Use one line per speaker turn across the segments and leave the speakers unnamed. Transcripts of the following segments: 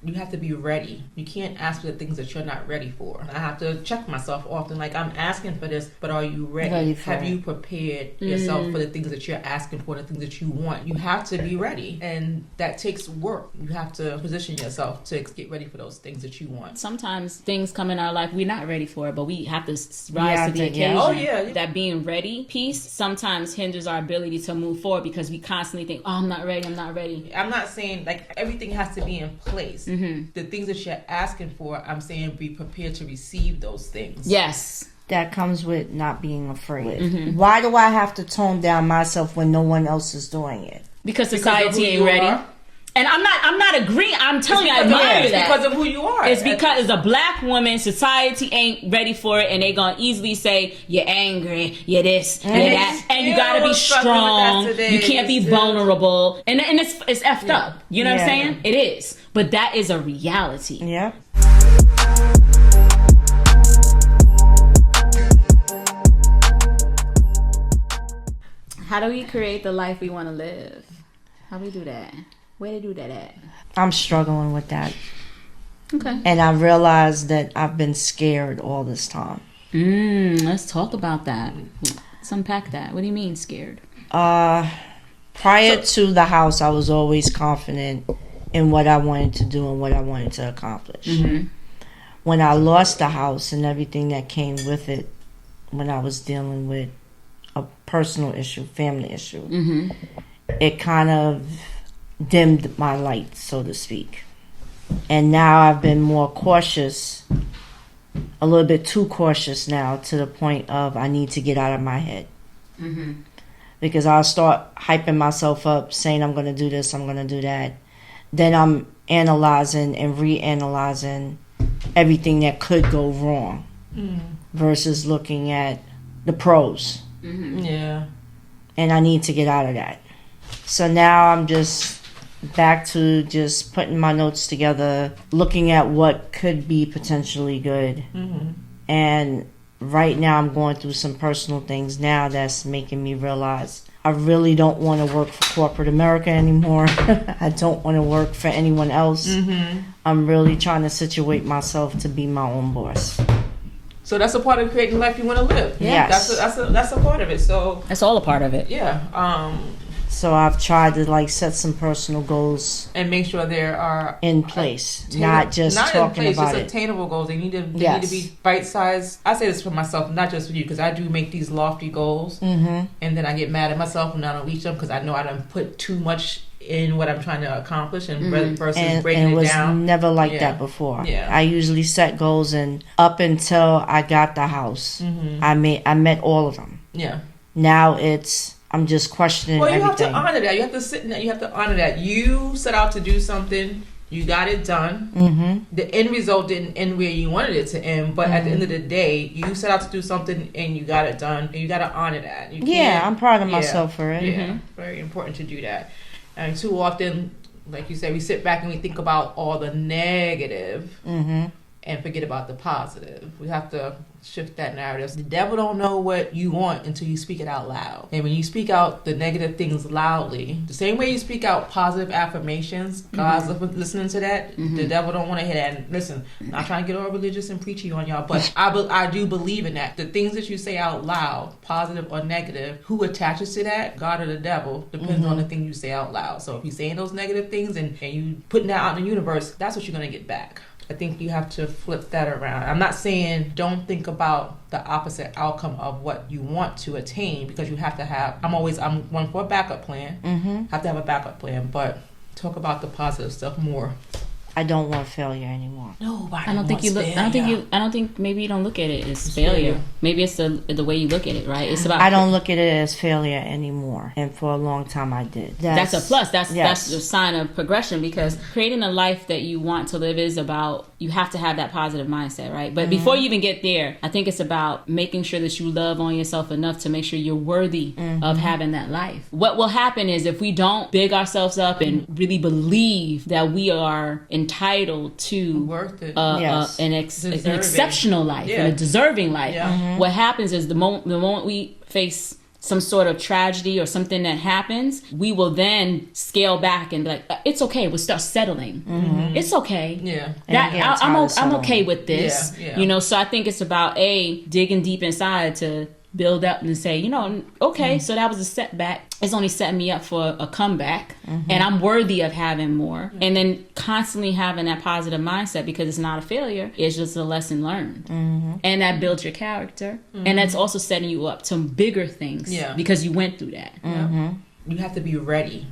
you have to be ready. You can't ask for the things that you're not ready for. I have to check myself often. Like, I'm asking for this, but are you ready? Have you prepared yourself for the things that you're asking for, the things that you want? You have to be ready, and that takes work. You have to position yourself to get ready for those things that you want.
Sometimes things come in our life we're not ready for it, but we have to rise to the occasion.
Oh, yeah.
That being ready piece sometimes hinders our ability to move forward because we constantly think, oh, I'm not ready. I'm
not saying, like, everything has to be in place. The things that you're asking for, I'm saying be prepared to receive those things.
Yes.
That comes with not being afraid. Why do I have to tone down myself when no one else is doing it?
Because society ain't ready. And I'm not agreeing. I'm telling you, I admire that.
Because of who you are.
It's because as a black woman, society ain't ready for it, and they gonna easily say you're angry, you're this, you're that, and you gotta be strong. You can't be vulnerable, and it's effed up. You know what I'm saying? It is, but that is a reality.
Yeah.
How do we create the life we want to live? How do we do that? Where to do that at?
I'm struggling with that.
Okay.
And I realized that I've been scared all this time.
Let's talk about that. Let's unpack that. What do you mean scared?
Prior to the house, I was always confident in what I wanted to do and what I wanted to accomplish. When I lost the house and everything that came with it, when I was dealing with a personal issue, family issue, it kind of dimmed my light, so to speak. And now I've been more cautious, a little bit too cautious now, to the point of I need to get out of my head. Because I'll start hyping myself up, saying I'm going to do this, I'm going to do that. Then I'm analyzing and reanalyzing everything that could go wrong versus looking at the pros.
Yeah.
And I need to get out of that. So now I'm just back to just putting my notes together, looking at what could be potentially good. And right now I'm going through some personal things now that's making me realize I really don't want to work for corporate America anymore. I don't want to work for anyone else. I'm really trying to situate myself to be my own boss.
So that's a part of creating the life you want to live.
Yes.
That's a part of it. So
that's all a part of it.
Yeah.
So I've tried to set some personal goals
and make sure they are
in place, not just talking about it.
Just attainable goals. They need to be bite-sized. I say this for myself, not just for you, because I do make these lofty goals, and then I get mad at myself when I don't reach them because I know I don't put too much in what I'm trying to accomplish and versus breaking it down.
And was never like that before. I usually set goals, and up until I got the house, I met all of them. Now I'm just questioning everything.
Well, you have to honor that. You have to sit in that. You have to honor that. You set out to do something. You got it done. The end result didn't end where you wanted it to end, but at the end of the day, you set out to do something and you got it done, and you got to honor that.
I'm proud of myself for it.
Very important to do that. And too often, like you said, we sit back and we think about all the negative and forget about the positive. We have to shift that narrative. The devil don't know what you want until you speak it out loud. And when you speak out the negative things loudly, the same way you speak out positive affirmations, God's listening to that. The devil don't want to hear that. And listen, I'm not trying to get all religious and preachy on y'all, but I do believe in that. The things that you say out loud, positive or negative, who attaches to that, God or the devil, depends on the thing you say out loud. So if you're saying those negative things and you putting that out in the universe, that's what you're going to get back. I think you have to flip that around. I'm not saying don't think about the opposite outcome of what you want to attain, because you have to have, I'm one for a backup plan. Have to have a backup plan, but talk about the positive stuff more.
I don't want failure anymore.
Nobody.
I don't think maybe you don't look at it as failure. Maybe it's the way you look at it, right? It's about.
I don't look at it as failure anymore, and for a long time I did.
That's a plus. That's a sign of progression, because creating a life that you want to live is about, you have to have that positive mindset, right? But before you even get there, I think it's about making sure that you love on yourself enough to make sure you're worthy of having that life. What will happen is if we don't big ourselves up and really believe that we are entitled to
worth it.
An exceptional life and a deserving life. What happens is the moment we face some sort of tragedy or something that happens, we will then scale back and be like, it's okay. We'll start settling. It's okay.
Yeah.
I'm okay with this.
Yeah.
You know, so I think it's about digging deep inside to build up and say, you know, okay, so that was a setback. It's only setting me up for a comeback, and I'm worthy of having more. And then constantly having that positive mindset, because it's not a failure, it's just a lesson learned. And that builds your character. And that's also setting you up to bigger things, because you went through that.
You have to be ready.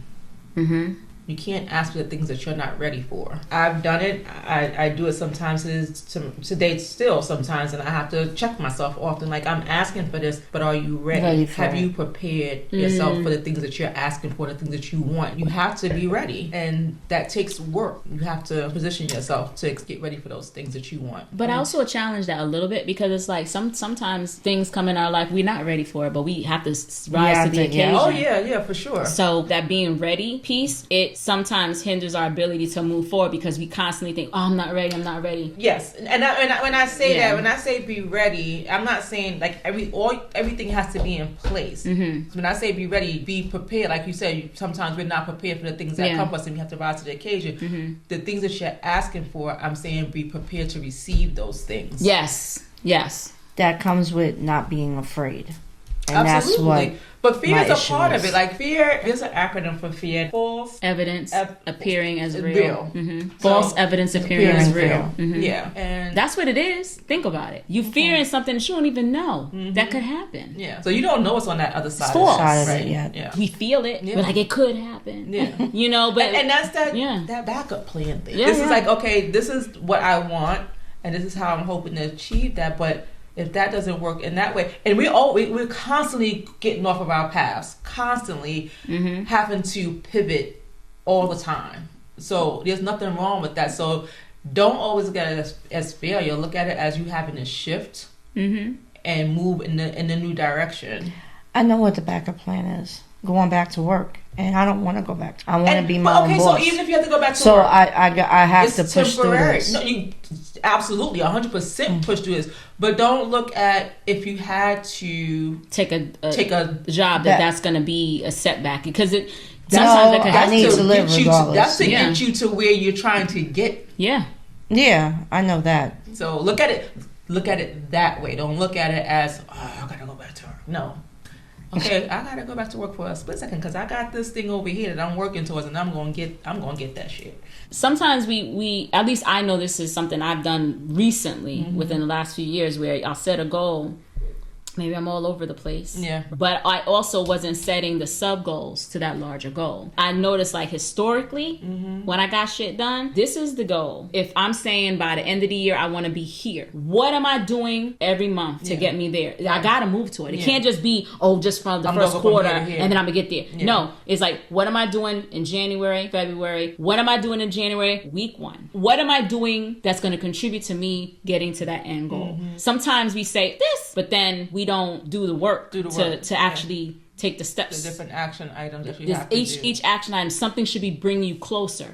You can't ask for the things that you're not ready for. I've done it. I do it sometimes today still sometimes, and I have to check myself often. Like, I'm asking for this, but are you ready? Have you prepared yourself for the things that you're asking for, the things that you want? You have to be ready, and that takes work. You have to position yourself to get ready for those things that you want.
But I also challenge that a little bit, because it's like sometimes things come in our life we're not ready for it, but we have to rise to the occasion.
Oh yeah, for sure.
So that being ready piece, it sometimes hinders our ability to move forward, because we constantly think, oh, I'm not ready.
Yes, and when I say that, when I say be ready, I'm not saying like everything has to be in place. When I say be ready, be prepared. Like you said, sometimes we're not prepared for the things that come to us, and we have to rise to the occasion. The things that you're asking for, I'm saying be prepared to receive those things.
Yes.
That comes with not being afraid. And
Absolutely.
that's what
but fear is a part
is.
of it. Like, fear, there's an acronym for fear. False
evidence appearing as
real.
False evidence appearing as real.
Yeah. And
that's what it is. Think about it. You fearing something that you don't even know that could happen.
Yeah. So you don't know what's on that other side.
It's false.
Of it, yeah.
We feel it. We're like, it could happen.
Yeah.
You know, but
and that's that backup plan thing.
Yeah,
this is like, okay, this is what I want, and this is how I'm hoping to achieve that, but if that doesn't work in that way, and we're constantly getting off of our paths, constantly having to pivot all the time. So there's nothing wrong with that. So don't always look at it as failure. Look at it as you having to shift and move in the new direction.
I know what the backup plan is. Going back to work. And I don't want to go back. I want to be my own boss.
So even if you have to go back to work.
So I have to push
temporary.
through this.
No, you absolutely 100% push through this. But don't look at if you had to
take a job that's going to be a setback, because it sometimes that can
I need to live regardless.
That's to get you to where you're trying to get.
Yeah,
I know that.
So look at it that way. Don't look at it as, oh, I gotta go back to work. No. Okay, I gotta go back to work for a split second, because I got this thing over here that I'm working towards, and I'm gonna get that shit.
Sometimes we at least I know this is something I've done recently within the last few years, where I'll set a goal. Maybe I'm all over the place.
Yeah.
But I also wasn't setting the sub goals to that larger goal. I noticed, like, historically, when I got shit done, this is the goal. If I'm saying by the end of the year, I want to be here, what am I doing every month to get me there? I got to move to it. It can't just be, just from the first quarter and then I'm going to get there. Yeah. No, it's like, what am I doing in January, February? What am I doing in January, week 1? What am I doing that's going to contribute to me getting to that end goal? Sometimes we say this, but then we don't do the work to actually take the steps.
The different action items that you have to do.
Each action item, something should be bringing you closer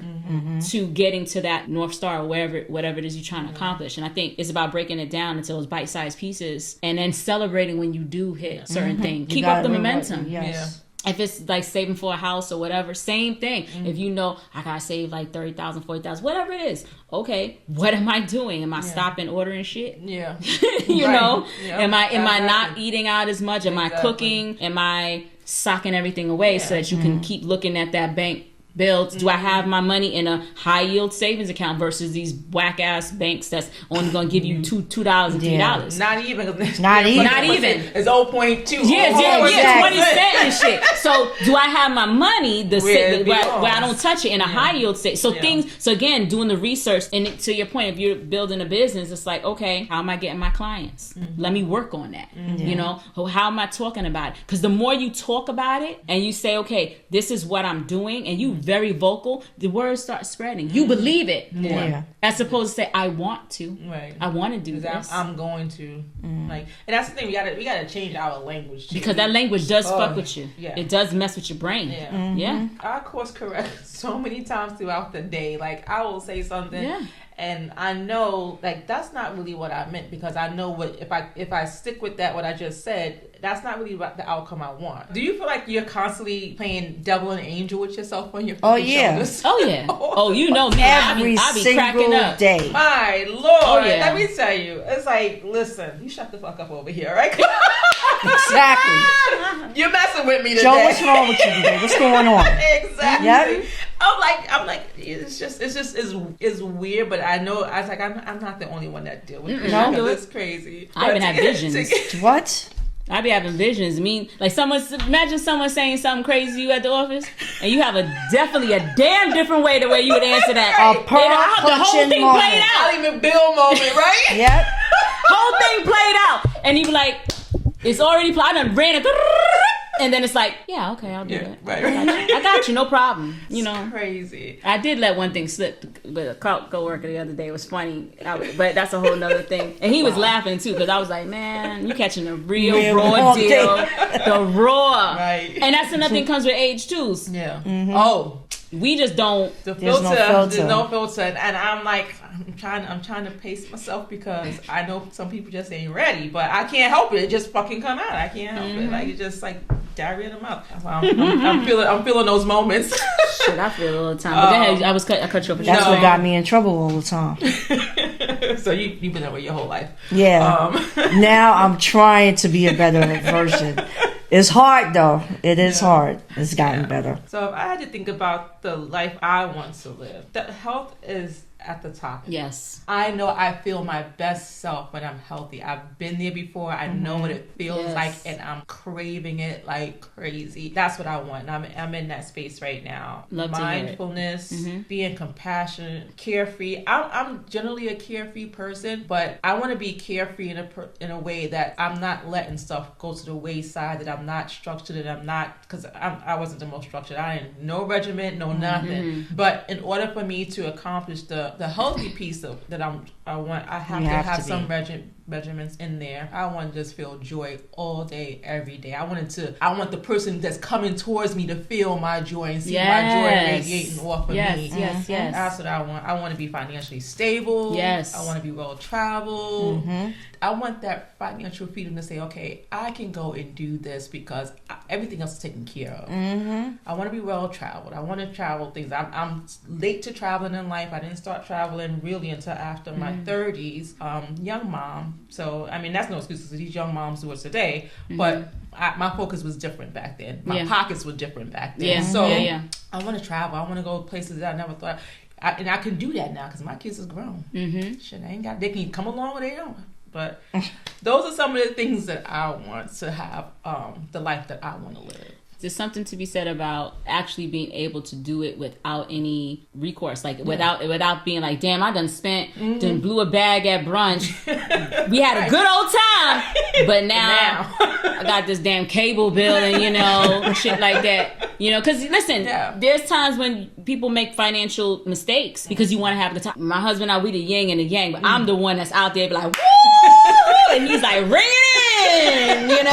to getting to that North Star, or whatever it is you're trying to accomplish. And I think it's about breaking it down into those bite-sized pieces, and then celebrating when you do hit certain things. Keep up the momentum.
Yes.
If it's like saving for a house or whatever, same thing. If you know, I gotta save like 30,000, 40,000, whatever it is. Okay, what am I doing? Am I stopping ordering shit?
Yeah.
You know? Yep. Am I not eating out as much? Am I cooking? Am I socking everything away so that you can keep looking at that bank bills? Do I have my money in a high yield savings account versus these whack ass banks that's only gonna give you $2 and $3?
Not even. It's 0.2.
Yeah, 20 cents and shit. So do I have my money where I don't touch it in a high yield state? So so again, doing the research, and to your point, if you're building a business, it's like, okay, how am I getting my clients? Let me work on that. You know, how am I talking about it? Because the more you talk about it and you say, okay, this is what I'm doing, and you very vocal, the words start spreading. You believe it more.
Yeah.
As opposed to say, I want to.
Right.
I want to do this.
I'm going to. Like, and that's the thing, we gotta change our language too.
Because that language does fuck with you.
Yeah.
It does mess with your brain.
Yeah.
Yeah.
I course correct so many times throughout the day. Like, I will say something and I know, like, that's not really what I meant, because I know what, if I stick with that, what I just said, that's not really what the outcome I want. Do you feel like you're constantly playing devil and angel with yourself on your shoulders?
Oh yeah. Oh, you know me.
Every
I be cracking up.
day.
My Lord,
yeah.
let me tell you, it's like, listen, you shut the fuck up over here, right?
Exactly.
You're messing with me today.
Joe, what's wrong with you today? What's going on?
Exactly.
Yep.
I'm like, it's weird, but I know, I was like, I'm not the only one that deal with it.
No.
It's crazy.
I even have visions.
What?
I be having visions. Like imagine someone saying something crazy to you at the office, and you have definitely a damn different way the way you would answer that.
A pearl
the whole
clutching
thing
moment.
played out.
Not even Bill moment, right?
Yep.
Whole thing played out, and you be like, it's already played. I done ran it, and then it's like, yeah, okay, I'll do it.
Right.
I got you, no problem. You know,
Crazy.
I did let one thing slip with a co-worker the other day. It was funny, but that's a whole nother thing. And he was laughing too, because I was like, man, you catching a real raw deal. The raw.
Right.
And that's another thing comes with age too.
Yeah. Mm-hmm. Oh.
We just don't.
The
There's
filter.
no filter.
There's no filter. And I'm like, I'm trying to pace myself, because I know some people just ain't ready, but I can't help it. It just fucking come out. I can't help it. Like, it's just like diarrhea in the mouth. I'm feeling those moments.
Shit, I feel it all the time. But go ahead, I cut you off.
That's what got me in trouble all the time.
So you've been that way your whole life.
Yeah. Now I'm trying to be a better version. It's hard though. It is hard. It's gotten better.
So if I had to think about the life I want to live, that health is at the top.
Yes.
I know I feel my best self when I'm healthy. I've been there before. I know what it feels like, and I'm craving it like crazy. That's what I want. I'm in that space right now.
Love
Mindfulness, being compassionate, carefree. I'm generally a carefree person, but I want to be carefree in a way that I'm not letting stuff go to the wayside, that I'm not structured, that I'm not, because I wasn't the most structured. I didn't, no regiment, no nothing. But in order for me to accomplish the healthy piece of that I want, I have to have some regiments in there. I want to just feel joy all day, every day. I want the person that's coming towards me to feel my joy and see my joy radiating off of me.
Yes.
That's what I want. I want to be financially stable.
Yes.
I want to be well traveled. I want that financial freedom to say, okay, I can go and do this because everything else is taken care of. I want to be well traveled. I want to travel things. I'm late to traveling in life. I didn't start traveling really until after my 30s. Young mom. So, I mean, that's no excuse for these young moms who are today. But my focus was different back then. My pockets were different back then. So I want to travel. I want to go places that I never thought. And I can do that now because my kids is grown. Shit, they can come along where they are. But those are some of the things that I want to have, the life that I want to live.
There's something to be said about actually being able to do it without any recourse, like without being like, damn, I done blew a bag at brunch. We had a good old time, but now I got this damn cable bill and shit like that. Because listen, there's times when people make financial mistakes because you want to have the time. My husband and I, we the yin and the yang, but I'm the one that's out there be like, woo, and he's like, ring it in,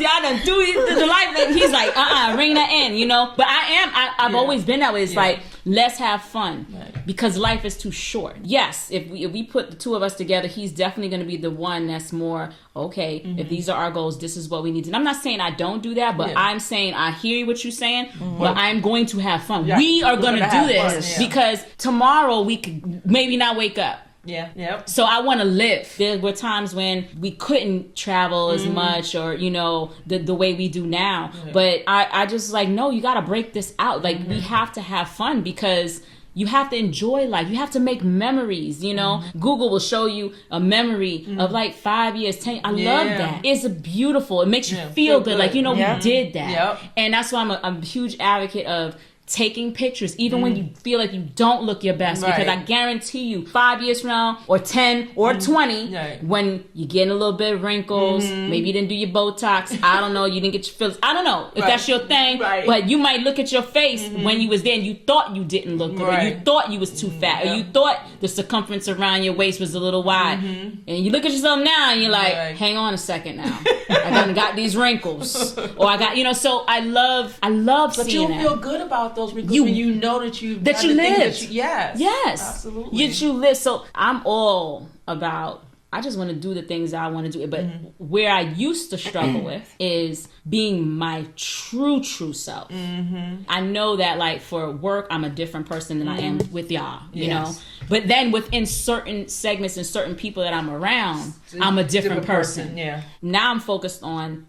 I done do the life, and he's like, ring that in, But I've always been that way. It's like, let's have fun because life is too short. Yes, if we put the two of us together, he's definitely going to be the one that's more, okay, if these are our goals, this is what we need to do. And I'm not saying I don't do that, but I'm saying I hear what you're saying, but I'm going to have fun. Yeah. We are going to do this because tomorrow we could maybe not wake up.
Yeah. Yep.
So I want to live. There were times when we couldn't travel as much or, the way we do now. But I just like, no, you got to break this out. Like we have to have fun because you have to enjoy life. You have to make memories, Google will show you a memory of like 5 years, 10. I love that. It's beautiful. It makes you feel good. Like, we did that. Yep. And that's why I'm a huge advocate of taking pictures, even when you feel like you don't look your best, because I guarantee you 5 years from now, or 10 or 20, when you're getting a little bit of wrinkles, maybe you didn't do your Botox, I don't know, you didn't get your fillers, I don't know if that's your thing, but you might look at your face when you was there and you thought you didn't look good, or you thought you was too fat, or you thought the circumference around your waist was a little wide, and you look at yourself now and you're like, hang on a second now, I got these wrinkles, or I got, so I love
but
seeing
you'll feel good about those wrinkles when you know that you
live.
Yes, absolutely.
You live. So I'm all about, I just want to do the things I want to do. But where I used to struggle with is being my true self. I know that, like, for work, I'm a different person than I am with y'all, you know. But then within certain segments and certain people that I'm around, I'm a different person.
Yeah.
Now I'm focused on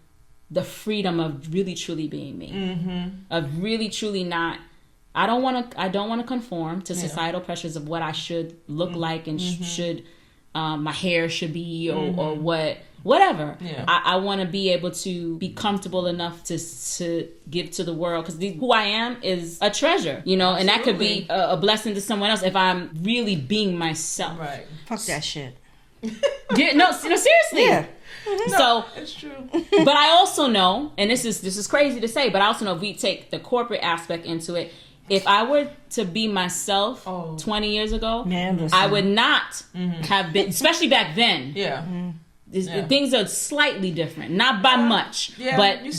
the freedom of really truly being me, of really truly not. I don't want to conform to societal pressures of what I should look like and should my hair should be or whatever. Yeah. I want to be able to be comfortable enough to give to the world, because who I am is a treasure, and that could be a blessing to someone else if I'm really being myself.
Right.
Fuck that shit.
No, seriously. Yeah.
So it's true.
But I also know, and this is crazy to say, but I also know if we take the corporate aspect into it, if I were to be myself 20 years ago, I would not have been, especially back then. Things are slightly different, not by much, but you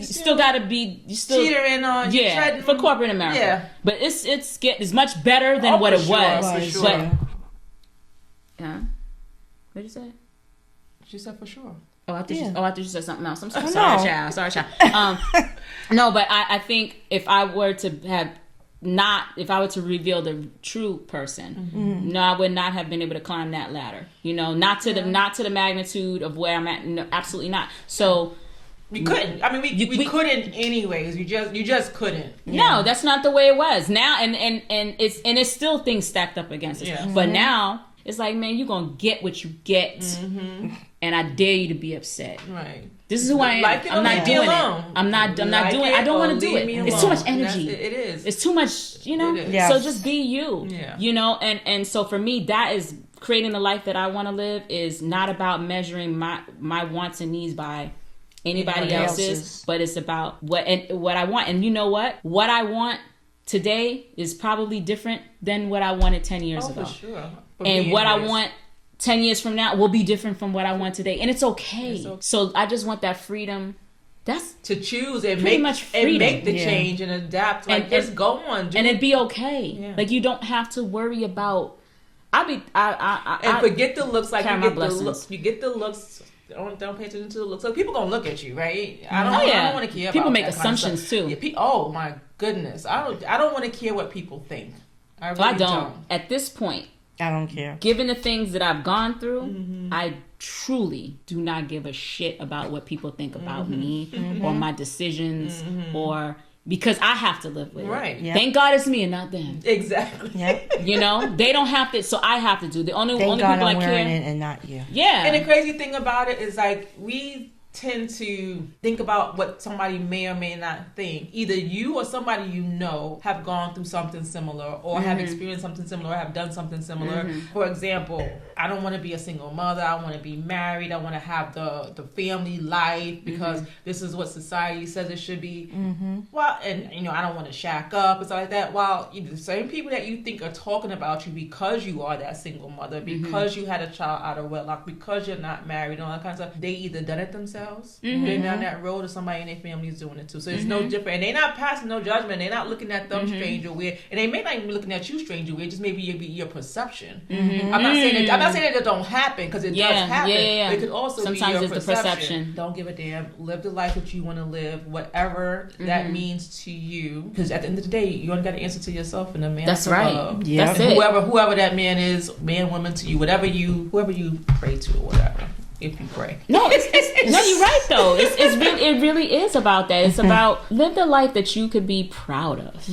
still got to be
teetering on
for corporate America. Yeah. But it's much better than what it was.
For sure.
But what did you say?
She said for sure.
I thought you said something else. I'm sorry, child. No, but I think if I were to reveal the true person, no, I would not have been able to climb that ladder. Not to the magnitude of where I'm at. No, absolutely not. So
we couldn't. I mean, we couldn't anyways. You just couldn't.
No, that's not the way it was. Now and it's still things stacked up against us. Yeah. But now it's like, man, you're gonna get what you get. And I dare you to be upset.
Right.
This is who I am. I'm not doing it. I'm not doing it. I don't want to do it. It's too much energy.
It is.
It's too much,
Yes.
So just be you. Yeah. And so for me, that is creating the life that I want to live, is not about measuring my wants and needs by anybody else's, but it's about what I want. And you know what? What I want today is probably different than what I wanted 10 years ago.
For sure.
And what I want 10 years from now will be different from what I want today. And it's okay. So I just want that freedom. That's
to choose and make the change and adapt. Like, just go on.
And it'd be okay. Yeah. Like, you don't have to worry about.
And forget the looks. Like, you get the looks. Don't pay attention to the looks. So people gonna look at you, right? I don't want to care.
People
about
make assumptions too.
Yeah, oh my goodness, I don't want to care what people think. I really don't.
At this point,
I don't care.
Given the things that I've gone through, I truly do not give a shit about what people think about me or my decisions, or because I have to live with it.
Yep.
Thank God it's me and not them.
Exactly.
Yep.
They don't have to, so I have to do. The only
God
people
I'm
I
wearing
care.
It and not you.
Yeah.
And the crazy thing about it is, like, we tend to think about what somebody may or may not think. Either you or somebody have gone through something similar, or have experienced something similar, or have done something similar. For example, I don't want to be a single mother. I want to be married. I want to have the family life because this is what society says it should be. Well, and I don't want to shack up and stuff like that. Well, the same people that you think are talking about you because you are that single mother, because you had a child out of wedlock, because you're not married, and all that kind of stuff, they either done it themselves, been down that road, or somebody in their family is doing it too. So it's no different. And they're not passing no judgment. They're not looking at them strange or weird. And they may not even be looking at you strange or weird. Just maybe your perception. I'm not saying that it don't happen, because it does happen. It could also
sometimes
be your
it's
perception. Don't give a damn. Live the life that you want to live, whatever that means to you. Because at the end of the day, you only got to answer to yourself and the man.
That's right.
Yeah.
That's it.
Whoever that man is, man, woman to you, whoever you pray to or whatever. If you pray.
No, no, you're right though. It really is about that. It's about live the life that you could be proud of.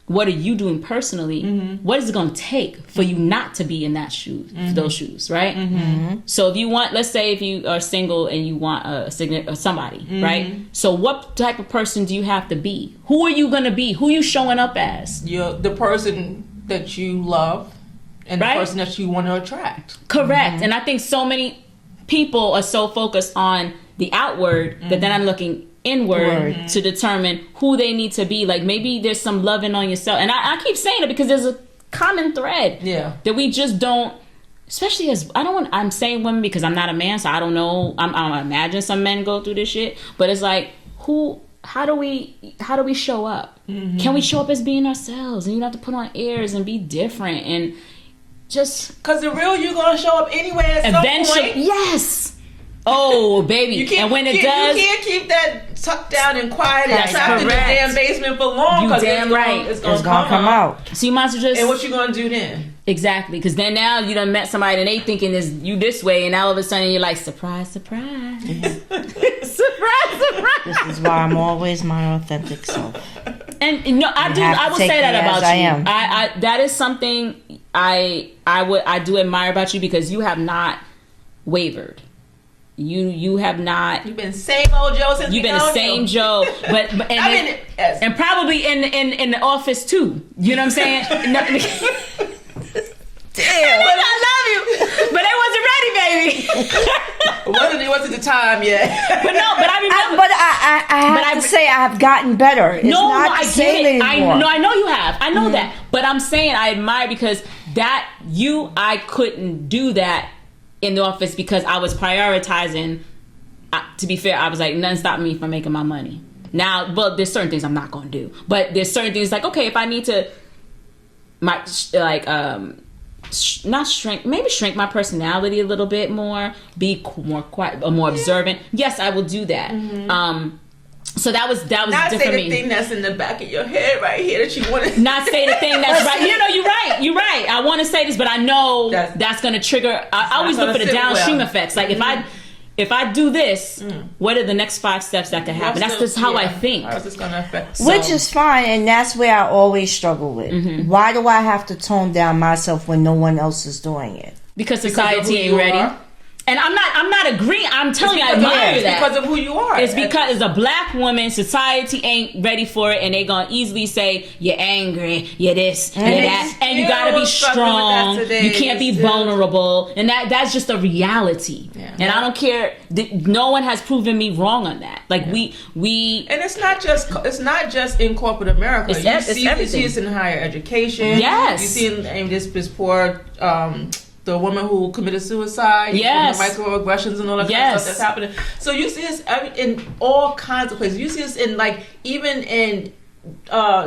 what are you doing personally? What is it going to take for you not to be in that shoes, those shoes, right? So if you want, let's say if you are single and you want somebody, right? So what type of person do you have to be? Who are you going to be? Who are you showing up as?
You're the person that you love and the person that you want to attract.
Correct. And I think so many people are so focused on the outward that they're not looking inward to determine who they need to be. Like maybe there's some loving on yourself, and I keep saying it because there's a common thread that we just don't, especially as I'm saying women because I'm not a man, so I don't know. I imagine some men go through this shit, but it's like how do we show up? Can we show up as being ourselves, and you don't have to put on airs and be different and just
because the real you're gonna show up anyway at some point.
Yes. Oh, baby. And when it does...
You can't keep that tucked down and quiet and trapped in the damn basement for long.
You damn right.
It's going to come out.
So you might as well just...
And what you going to do then?
Exactly. Because then now you done met somebody and they thinking you this way, and all of a sudden you're like, surprise, surprise. Surprise, surprise.
This is why I'm always my authentic self.
And I will say that about you. I that is something I do admire about you, because you have not wavered. You have not.
You've been same old Joe since
you've been the same Joe, but and probably in the office too. You know what I'm saying? Damn, but I love you, but they wasn't ready, baby.
It wasn't the time yet.
But no, but I remember.
I have to say I have gotten better. It's not
I
the same
get it.
anymore.
I know you have. I know that, but I'm saying I admire, because I couldn't do that in the office because I was prioritizing. To be fair, I was like, nothing stopping me from making my money. Now, well, there's certain things I'm not going to do, but there's certain things like, okay, if I need to, not shrink, maybe shrink my personality a little bit more, be more quiet, more observant. Yes, I will do that. So that was
not
different
say
for
the
me.
thing that's in the back of your head right here that you want to.
Not say the thing that's right. You're right. I want to say this, but I know that's going to trigger. I always look for the downstream effects. Like if I do this, what are the next 5 steps that could happen? That's just how I think.
How is this going to affect?
Which is fine, and that's where I always struggle with. Why do I have to tone down myself when no one else is doing it?
Because society ain't ready. And I'm not agreeing. I'm telling you, I admire that.
Because of who you are.
It's because as a black woman, society ain't ready for it, and they gonna easily say you're angry, you're this, you're that, and you gotta be strong. You can't be vulnerable, and that's just a reality. Yeah. And I don't care. No one has proven me wrong on that. Like we. And
it's not just in corporate America. You see this in higher education.
Yes.
You see in this poor. The woman who committed suicide,
yes,
the microaggressions and all that kind of stuff that's happening. So you see this in all kinds of places. You see this in even in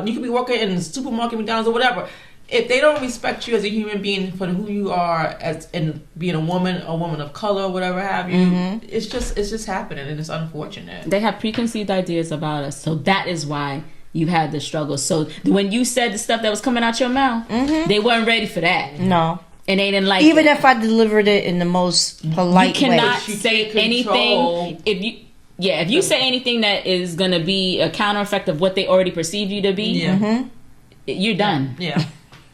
you could be working in the supermarket, McDonald's, or whatever. If they don't respect you as a human being for who you are, as in being a woman of color, whatever have you, it's just happening, and it's unfortunate.
They have preconceived ideas about us, so that is why you had the struggle. So when you said the stuff that was coming out your mouth, they weren't ready for that.
No.
And they didn't like
even
it.
if I delivered it in the most polite way.
You cannot say anything if you say anything that is going to be a counter effect of what they already perceive you to be, you're done.
Yeah.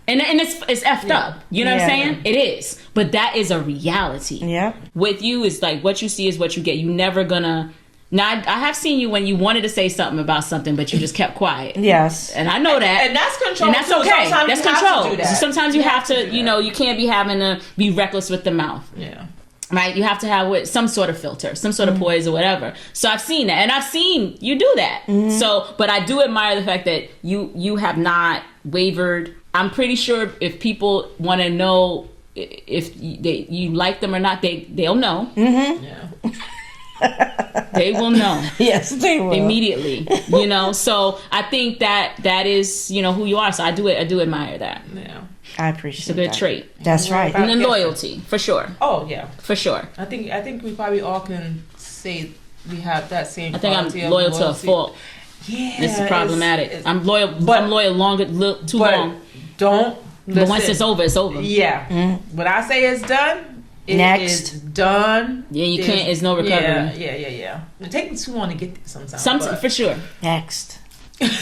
And it's effed up. You know what I'm saying? It is. But that is a reality.
Yeah.
With you, it's like what you see is what you get. You're never gonna. Now, I have seen you when you wanted to say something about something, but you just kept quiet.
Yes.
And I know that.
And that's control.
And that's okay. That's control.
That.
Sometimes you have to, you can't be having to be reckless with the mouth.
Yeah.
Right? You have to have some sort of filter, some sort of poise or whatever. So I've seen that. And I've seen you do that. So, but I do admire the fact that you have not wavered. I'm pretty sure if people want to know if you like them or not, they'll know.
Yeah.
They will know.
Yes, they will.
Immediately. So I think that is, who you are. So I do admire that.
Yeah.
I appreciate
that. It's a good trait.
That's right.
And then loyalty, for sure.
Oh, yeah.
For sure.
I think we probably all can say we have that same
quality. I'm loyal to a fault.
Yeah.
This is problematic. I'm loyal, but I'm loyal too long.
Don't listen.
But once it's over, it's over.
Yeah. When I say it's done, it is done.
Yeah, you can't. It's no recovery.
Yeah. It takes me too long to get there sometimes.
For sure.
Next.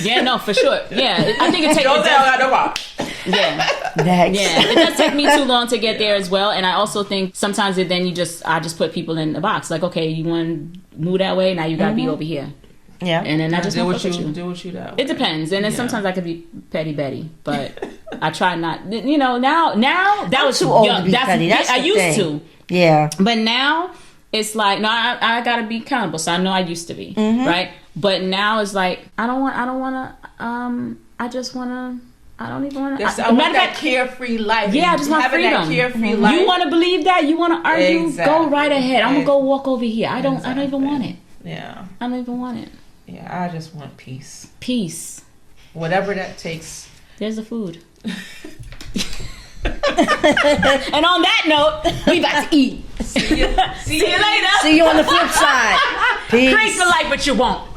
Yeah, no, for sure. Yeah, I think it takes.
Don't say I got no box.
Yeah.
Next.
Yeah, it does take me too long to get there as well, and I also think sometimes I just put people in the box. Like, okay, you want to move that way, now you gotta be over here.
Yeah,
and then I just
do
don't
what
fuck
you
with
do. What you that way.
It depends, and then sometimes I could be petty Betty, but I try not. You know, now that was
too old to be petty. That's
I
the
used
thing.
to.
Yeah,
But now it's like, no, I gotta be accountable. So I know I used to be, right? But now it's like, I don't want to, I just want to, I don't even want to.
I want that carefree life.
Yeah, I just want
having
freedom.
That carefree life.
You want to believe that? You want to argue?
Exactly.
Go right ahead. I'm going to go walk over here. I don't even want it.
Yeah.
I don't even want it.
Yeah, I just want peace.
Peace.
Whatever that takes.
There's the food. And on that note, we about to eat.
See you later.
see you on the flip side. Peace.
Great for life, but you won't.